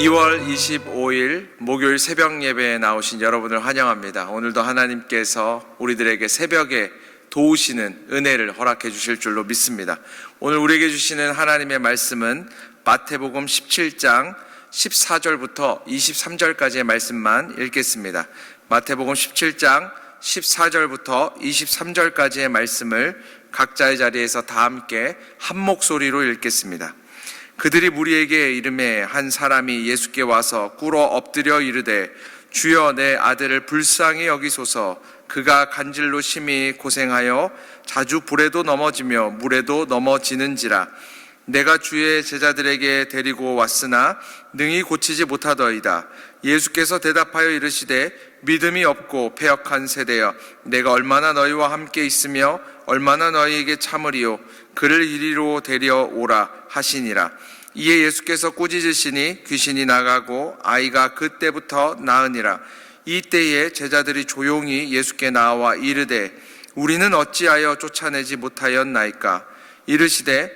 2월 25일 목요일 새벽 예배에 나오신 여러분을 환영합니다. 오늘도 하나님께서 우리들에게 새벽에 도우시는 은혜를 허락해 주실 줄로 믿습니다. 오늘 우리에게 주시는 하나님의 말씀은 마태복음 17장 14절부터 23절까지의 말씀만 읽겠습니다. 마태복음 17장 14절부터 23절까지의 말씀을 각자의 자리에서 다 함께 한 목소리로 읽겠습니다. 그들이 무리에게 이르매 한 사람이 예수께 와서 꿇어 엎드려 이르되 주여 내 아들을 불쌍히 여기소서. 그가 간질로 심히 고생하여 자주 불에도 넘어지며 물에도 넘어지는지라. 내가 주의 제자들에게 데리고 왔으나 능히 고치지 못하더이다. 예수께서 대답하여 이르시되 믿음이 없고 패역한 세대여, 내가 얼마나 너희와 함께 있으며 얼마나 너희에게 참으리요. 그를 이리로 데려오라 하시니라. 이에 예수께서 꾸짖으시니 귀신이 나가고 아이가 그때부터 나으니라. 이때에 제자들이 조용히 예수께 나와 이르되 우리는 어찌하여 쫓아내지 못하였나이까. 이르시되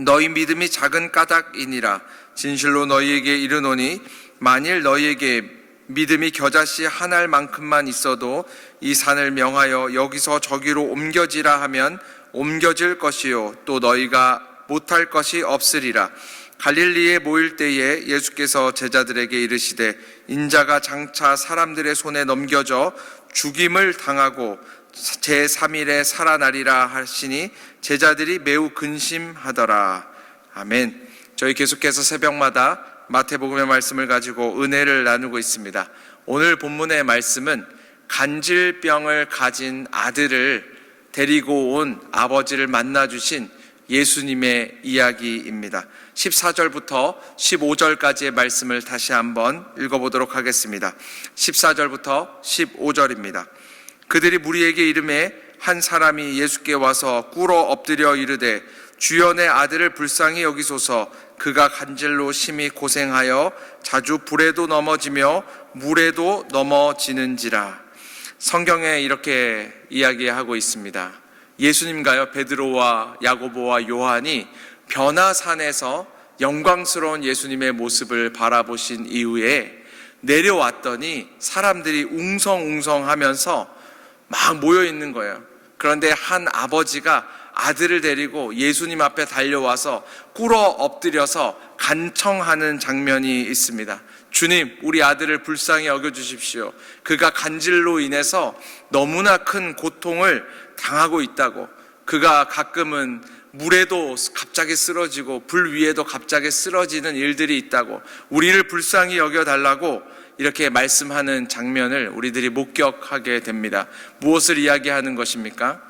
너희 믿음이 작은 까닭이니라. 진실로 너희에게 이르노니 만일 너희에게 믿음이 겨자씨 한 알만큼만 있어도 이 산을 명하여 여기서 저기로 옮겨지라 하면 옮겨질 것이요 또 너희가 못할 것이 없으리라. 갈릴리에 모일 때에 예수께서 제자들에게 이르시되 인자가 장차 사람들의 손에 넘겨져 죽임을 당하고 제3일에 살아나리라 하시니 제자들이 매우 근심하더라. 아멘. 저희 계속해서 새벽마다 마태복음의 말씀을 가지고 은혜를 나누고 있습니다. 오늘 본문의 말씀은 간질병을 가진 아들을 데리고 온 아버지를 만나주신 예수님의 이야기입니다. 14절부터 15절까지의 말씀을 다시 한번 읽어보도록 하겠습니다. 14절부터 15절입니다. 그들이 무리에게 이르매 한 사람이 예수께 와서 꿇어 엎드려 이르되 주여 내 아들을 불쌍히 여기소서. 그가 간질로 심히 고생하여 자주 불에도 넘어지며 물에도 넘어지는지라. 성경에 이렇게 이야기하고 있습니다. 예수님과요 베드로와 야고보와 요한이 변화산에서 영광스러운 예수님의 모습을 바라보신 이후에 내려왔더니 사람들이 웅성웅성하면서 막 모여 있는 거예요. 그런데 한 아버지가 아들을 데리고 예수님 앞에 달려와서 꿇어 엎드려서 간청하는 장면이 있습니다. 주님, 우리 아들을 불쌍히 여겨주십시오. 그가 간질로 인해서 너무나 큰 고통을 당하고 있다고. 그가 가끔은 물에도 갑자기 쓰러지고 불 위에도 갑자기 쓰러지는 일들이 있다고. 우리를 불쌍히 여겨달라고 이렇게 말씀하는 장면을 우리들이 목격하게 됩니다. 무엇을 이야기하는 것입니까?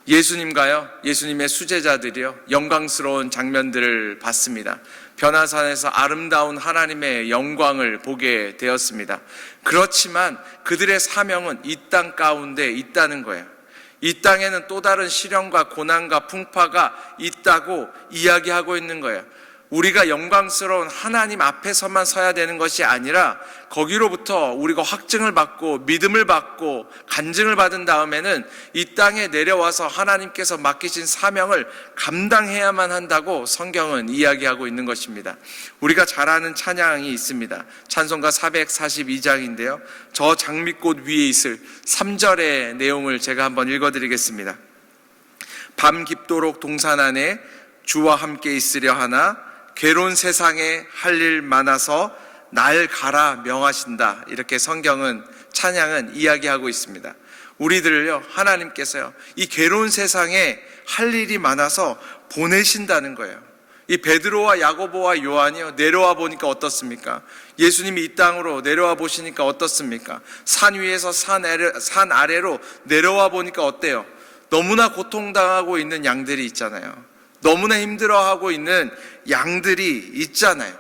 예수님과요, 예수님의 수제자들이요, 영광스러운 장면들을 봤습니다. 변화산에서 아름다운 하나님의 영광을 보게 되었습니다. 그렇지만 그들의 사명은 이 땅 가운데 있다는 거예요. 이 땅에는 또 다른 시련과 고난과 풍파가 있다고 이야기하고 있는 거예요. 우리가 영광스러운 하나님 앞에서만 서야 되는 것이 아니라 거기로부터 우리가 확증을 받고 믿음을 받고 간증을 받은 다음에는 이 땅에 내려와서 하나님께서 맡기신 사명을 감당해야만 한다고 성경은 이야기하고 있는 것입니다. 우리가 잘 아는 찬양이 있습니다. 찬송가 442장인데요. 저 장미꽃 위에 있을 3절의 내용을 제가 한번 읽어드리겠습니다. 밤 깊도록 동산 안에 주와 함께 있으려 하나 괴로운 세상에 할 일 많아서 날 가라 명하신다. 이렇게 성경은 찬양은 이야기하고 있습니다. 우리들을요 하나님께서요 이 괴로운 세상에 할 일이 많아서 보내신다는 거예요. 이 베드로와 야고보와 요한이요 내려와 보니까 어떻습니까? 예수님이 이 땅으로 내려와 보시니까 어떻습니까? 산 위에서 산 아래로 내려와 보니까 어때요? 너무나 고통당하고 있는 양들이 있잖아요. 너무나 힘들어하고 있는 양들이 있잖아요.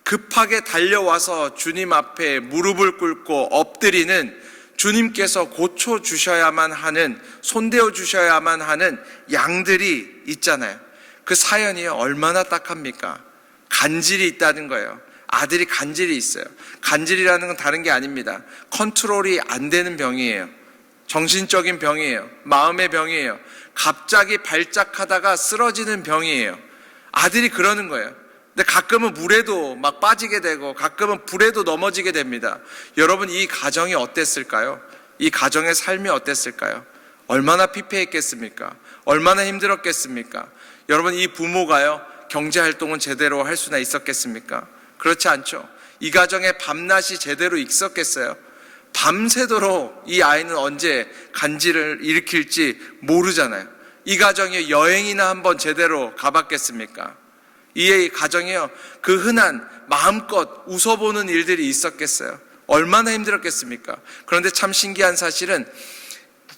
급하게 달려와서 주님 앞에 무릎을 꿇고 엎드리는 주님께서 고쳐주셔야만 하는, 손대어 주셔야만 하는 양들이 있잖아요. 그 사연이 얼마나 딱합니까? 간질이 있다는 거예요. 아들이 간질이 있어요. 간질이라는 건 다른 게 아닙니다. 컨트롤이 안 되는 병이에요. 정신적인 병이에요. 마음의 병이에요. 갑자기 발작하다가 쓰러지는 병이에요. 아들이 그러는 거예요. 근데 가끔은 물에도 막 빠지게 되고 가끔은 불에도 넘어지게 됩니다. 여러분, 이 가정이 어땠을까요? 이 가정의 삶이 어땠을까요? 얼마나 피폐했겠습니까? 얼마나 힘들었겠습니까? 여러분, 이 부모가요, 경제활동은 제대로 할 수나 있었겠습니까? 그렇지 않죠. 이 가정에 밤낮이 제대로 있었겠어요? 밤새도록 이 아이는 언제 간지를 일으킬지 모르잖아요. 이 가정이 여행이나 한번 제대로 가봤겠습니까? 이 가정이요, 그 흔한 마음껏 웃어보는 일들이 있었겠어요? 얼마나 힘들었겠습니까? 그런데 참 신기한 사실은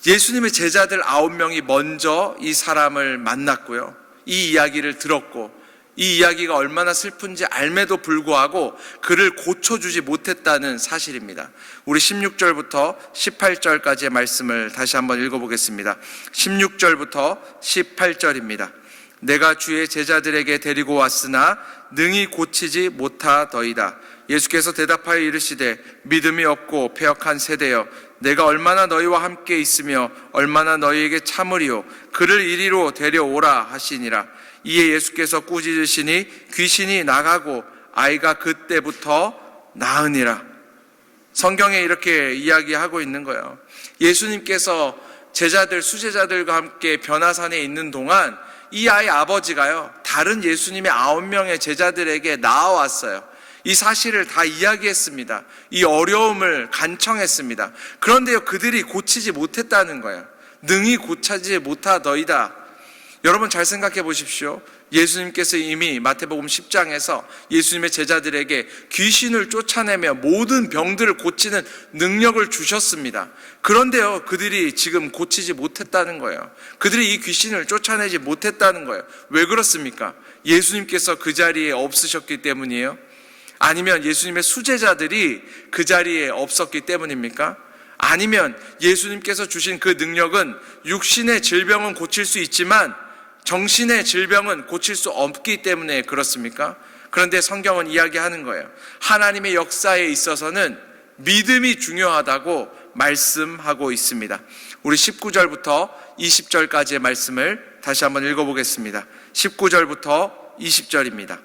예수님의 제자들 9명이 먼저 이 사람을 만났고요, 이 이야기를 들었고, 이 이야기가 얼마나 슬픈지 알매도 불구하고 그를 고쳐주지 못했다는 사실입니다. 우리 16절부터 18절까지의 말씀을 다시 한번 읽어보겠습니다. 16절부터 18절입니다. 내가 주의 제자들에게 데리고 왔으나 능히 고치지 못하더이다. 예수께서 대답하여 이르시되 믿음이 없고 패역한 세대여, 내가 얼마나 너희와 함께 있으며 얼마나 너희에게 참으리요. 그를 이리로 데려오라 하시니라. 이에 예수께서 꾸짖으시니 귀신이 나가고 아이가 그때부터 나으니라. 성경에 이렇게 이야기하고 있는 거예요. 예수님께서 제자들, 수제자들과 함께 변화산에 있는 동안 이 아이 아버지가요, 다른 예수님의 9명의 제자들에게 나와왔어요. 이 사실을 다 이야기했습니다. 이 어려움을 간청했습니다. 그런데요, 그들이 고치지 못했다는 거예요. 능히 고치지 못하더이다. 여러분, 잘 생각해 보십시오. 예수님께서 이미 마태복음 10장에서 예수님의 제자들에게 귀신을 쫓아내며 모든 병들을 고치는 능력을 주셨습니다. 그런데요, 그들이 지금 고치지 못했다는 거예요. 그들이 이 귀신을 쫓아내지 못했다는 거예요. 왜 그렇습니까? 예수님께서 그 자리에 없으셨기 때문이에요? 아니면 예수님의 수제자들이 그 자리에 없었기 때문입니까? 아니면 예수님께서 주신 그 능력은 육신의 질병은 고칠 수 있지만 정신의 질병은 고칠 수 없기 때문에 그렇습니까? 그런데 성경은 이야기하는 거예요. 하나님의 역사에 있어서는 믿음이 중요하다고 말씀하고 있습니다. 우리 19절부터 20절까지의 말씀을 다시 한번 읽어보겠습니다. 19절부터 20절입니다.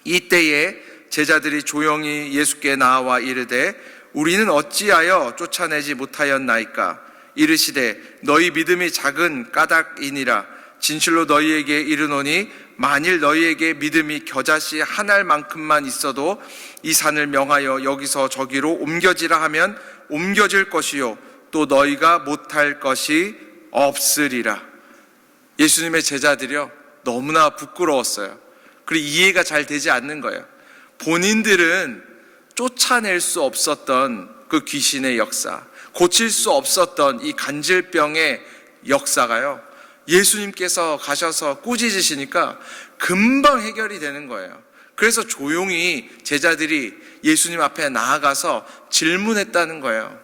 이때에 제자들이 조용히 예수께 나와 이르되 우리는 어찌하여 쫓아내지 못하였나이까? 이르시되 너희 믿음이 작은 까닭이니라. 진실로 너희에게 이르노니 만일 너희에게 믿음이 겨자씨 한 알만큼만 있어도 이 산을 명하여 여기서 저기로 옮겨지라 하면 옮겨질 것이요 또 너희가 못할 것이 없으리라. 예수님의 제자들이요, 너무나 부끄러웠어요. 그리고 이해가 잘 되지 않는 거예요. 본인들은 쫓아낼 수 없었던 그 귀신의 역사, 고칠 수 없었던 이 간질병의 역사가요, 예수님께서 가셔서 꾸짖으시니까 금방 해결이 되는 거예요. 그래서 조용히 제자들이 예수님 앞에 나아가서 질문했다는 거예요.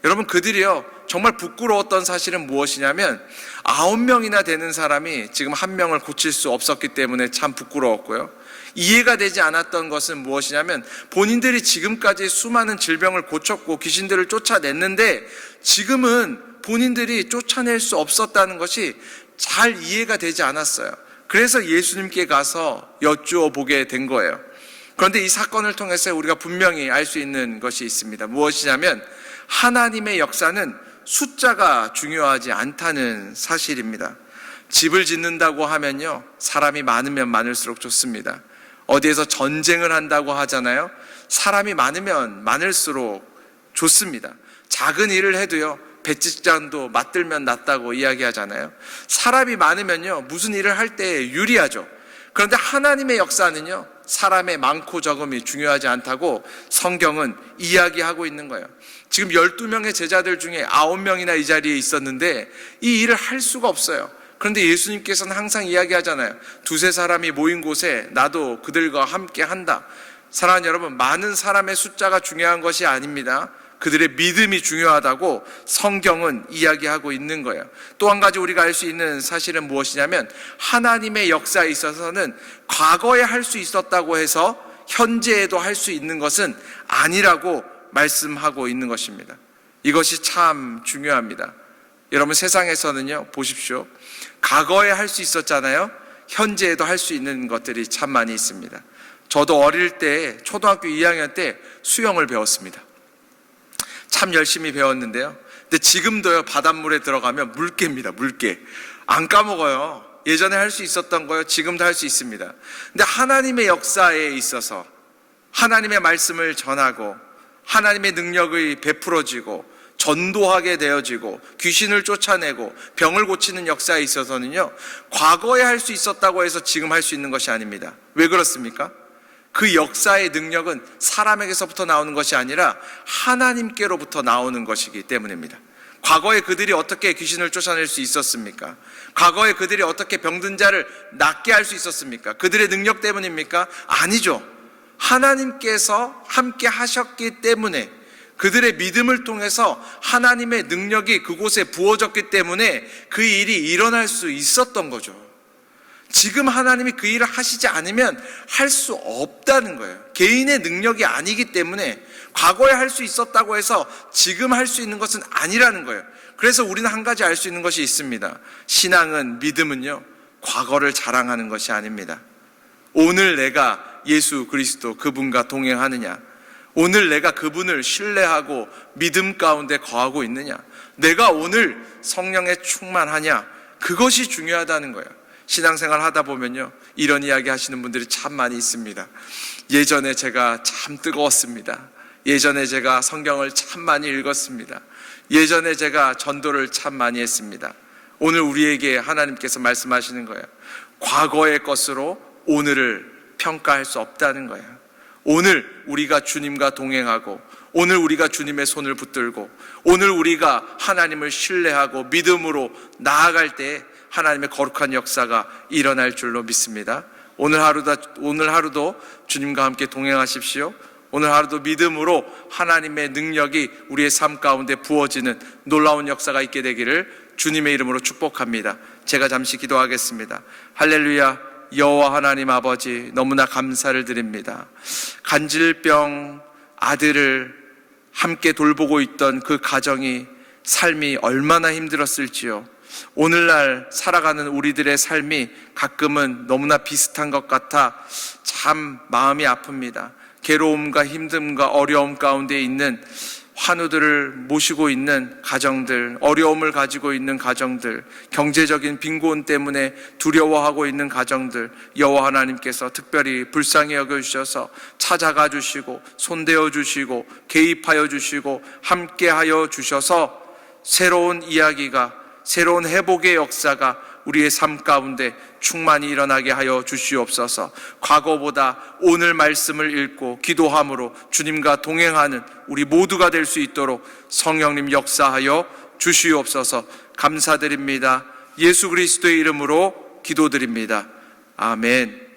여러분, 그들이요, 정말 부끄러웠던 사실은 무엇이냐면 9명이나 되는 사람이 지금 1명을 고칠 수 없었기 때문에 참 부끄러웠고요. 이해가 되지 않았던 것은 무엇이냐면 본인들이 지금까지 수많은 질병을 고쳤고 귀신들을 쫓아냈는데 지금은 본인들이 쫓아낼 수 없었다는 것이 잘 이해가 되지 않았어요. 그래서 예수님께 가서 여쭈어 보게 된 거예요. 그런데 이 사건을 통해서 우리가 분명히 알 수 있는 것이 있습니다. 무엇이냐면 하나님의 역사는 숫자가 중요하지 않다는 사실입니다. 집을 짓는다고 하면요, 사람이 많으면 많을수록 좋습니다. 어디에서 전쟁을 한다고 하잖아요. 사람이 많으면 많을수록 좋습니다. 작은 일을 해도요, 배짓장도 맞들면 낫다고 이야기하잖아요. 사람이 많으면요, 무슨 일을 할 때 유리하죠. 그런데 하나님의 역사는요, 사람의 많고 적음이 중요하지 않다고 성경은 이야기하고 있는 거예요. 지금 12명의 제자들 중에 9명이나 이 자리에 있었는데 이 일을 할 수가 없어요. 그런데 예수님께서는 항상 이야기하잖아요. 2-3 사람이 모인 곳에 나도 그들과 함께 한다. 사랑하는 여러분, 많은 사람의 숫자가 중요한 것이 아닙니다. 그들의 믿음이 중요하다고 성경은 이야기하고 있는 거예요. 또 한 가지 우리가 알 수 있는 사실은 무엇이냐면 하나님의 역사에 있어서는 과거에 할 수 있었다고 해서 현재에도 할 수 있는 것은 아니라고 말씀하고 있는 것입니다. 이것이 참 중요합니다. 여러분, 세상에서는요, 보십시오. 과거에 할 수 있었잖아요. 현재에도 할 수 있는 것들이 참 많이 있습니다. 저도 어릴 때 초등학교 2학년 때 수영을 배웠습니다. 참 열심히 배웠는데요. 근데 지금도요, 바닷물에 들어가면 물개입니다. 물개. 안 까먹어요. 예전에 할 수 있었던 거요, 지금도 할 수 있습니다. 근데 하나님의 역사에 있어서 하나님의 말씀을 전하고 하나님의 능력이 베풀어지고 전도하게 되어지고 귀신을 쫓아내고 병을 고치는 역사에 있어서는요, 과거에 할 수 있었다고 해서 지금 할 수 있는 것이 아닙니다. 왜 그렇습니까? 그 역사의 능력은 사람에게서부터 나오는 것이 아니라 하나님께로부터 나오는 것이기 때문입니다. 과거에 그들이 어떻게 귀신을 쫓아낼 수 있었습니까? 과거에 그들이 어떻게 병든 자를 낫게 할 수 있었습니까? 그들의 능력 때문입니까? 아니죠. 하나님께서 함께 하셨기 때문에, 그들의 믿음을 통해서 하나님의 능력이 그곳에 부어졌기 때문에 그 일이 일어날 수 있었던 거죠. 지금 하나님이 그 일을 하시지 않으면 할 수 없다는 거예요. 개인의 능력이 아니기 때문에 과거에 할 수 있었다고 해서 지금 할 수 있는 것은 아니라는 거예요. 그래서 우리는 한 가지 알 수 있는 것이 있습니다. 신앙은, 믿음은요, 과거를 자랑하는 것이 아닙니다. 오늘 내가 예수 그리스도 그분과 동행하느냐, 오늘 내가 그분을 신뢰하고 믿음 가운데 거하고 있느냐, 내가 오늘 성령에 충만하냐, 그것이 중요하다는 거예요. 신앙생활 하다 보면요, 이런 이야기 하시는 분들이 참 많이 있습니다. 예전에 제가 참 뜨거웠습니다. 예전에 제가 성경을 참 많이 읽었습니다. 예전에 제가 전도를 참 많이 했습니다. 오늘 우리에게 하나님께서 말씀하시는 거예요. 과거의 것으로 오늘을 평가할 수 없다는 거예요. 오늘 우리가 주님과 동행하고, 오늘 우리가 주님의 손을 붙들고, 오늘 우리가 하나님을 신뢰하고 믿음으로 나아갈 때 하나님의 거룩한 역사가 일어날 줄로 믿습니다. 오늘 하루도 주님과 함께 동행하십시오. 오늘 하루도 믿음으로 하나님의 능력이 우리의 삶 가운데 부어지는 놀라운 역사가 있게 되기를 주님의 이름으로 축복합니다. 제가 잠시 기도하겠습니다. 할렐루야. 여호와 하나님 아버지, 너무나 감사를 드립니다. 간질병 아들을 함께 돌보고 있던 그 가정이, 삶이 얼마나 힘들었을지요. 오늘날 살아가는 우리들의 삶이 가끔은 너무나 비슷한 것 같아 참 마음이 아픕니다. 괴로움과 힘듦과 어려움 가운데 있는 환우들을 모시고 있는 가정들, 어려움을 가지고 있는 가정들, 경제적인 빈곤 때문에 두려워하고 있는 가정들, 여호와 하나님께서 특별히 불쌍히 여겨주셔서 찾아가 주시고 손대어 주시고 개입하여 주시고 함께하여 주셔서 새로운 이야기가, 새로운 회복의 역사가 우리의 삶 가운데 충만히 일어나게 하여 주시옵소서. 과거보다 오늘 말씀을 읽고 기도함으로 주님과 동행하는 우리 모두가 될 수 있도록 성령님 역사하여 주시옵소서. 감사드립니다. 예수 그리스도의 이름으로 기도드립니다. 아멘.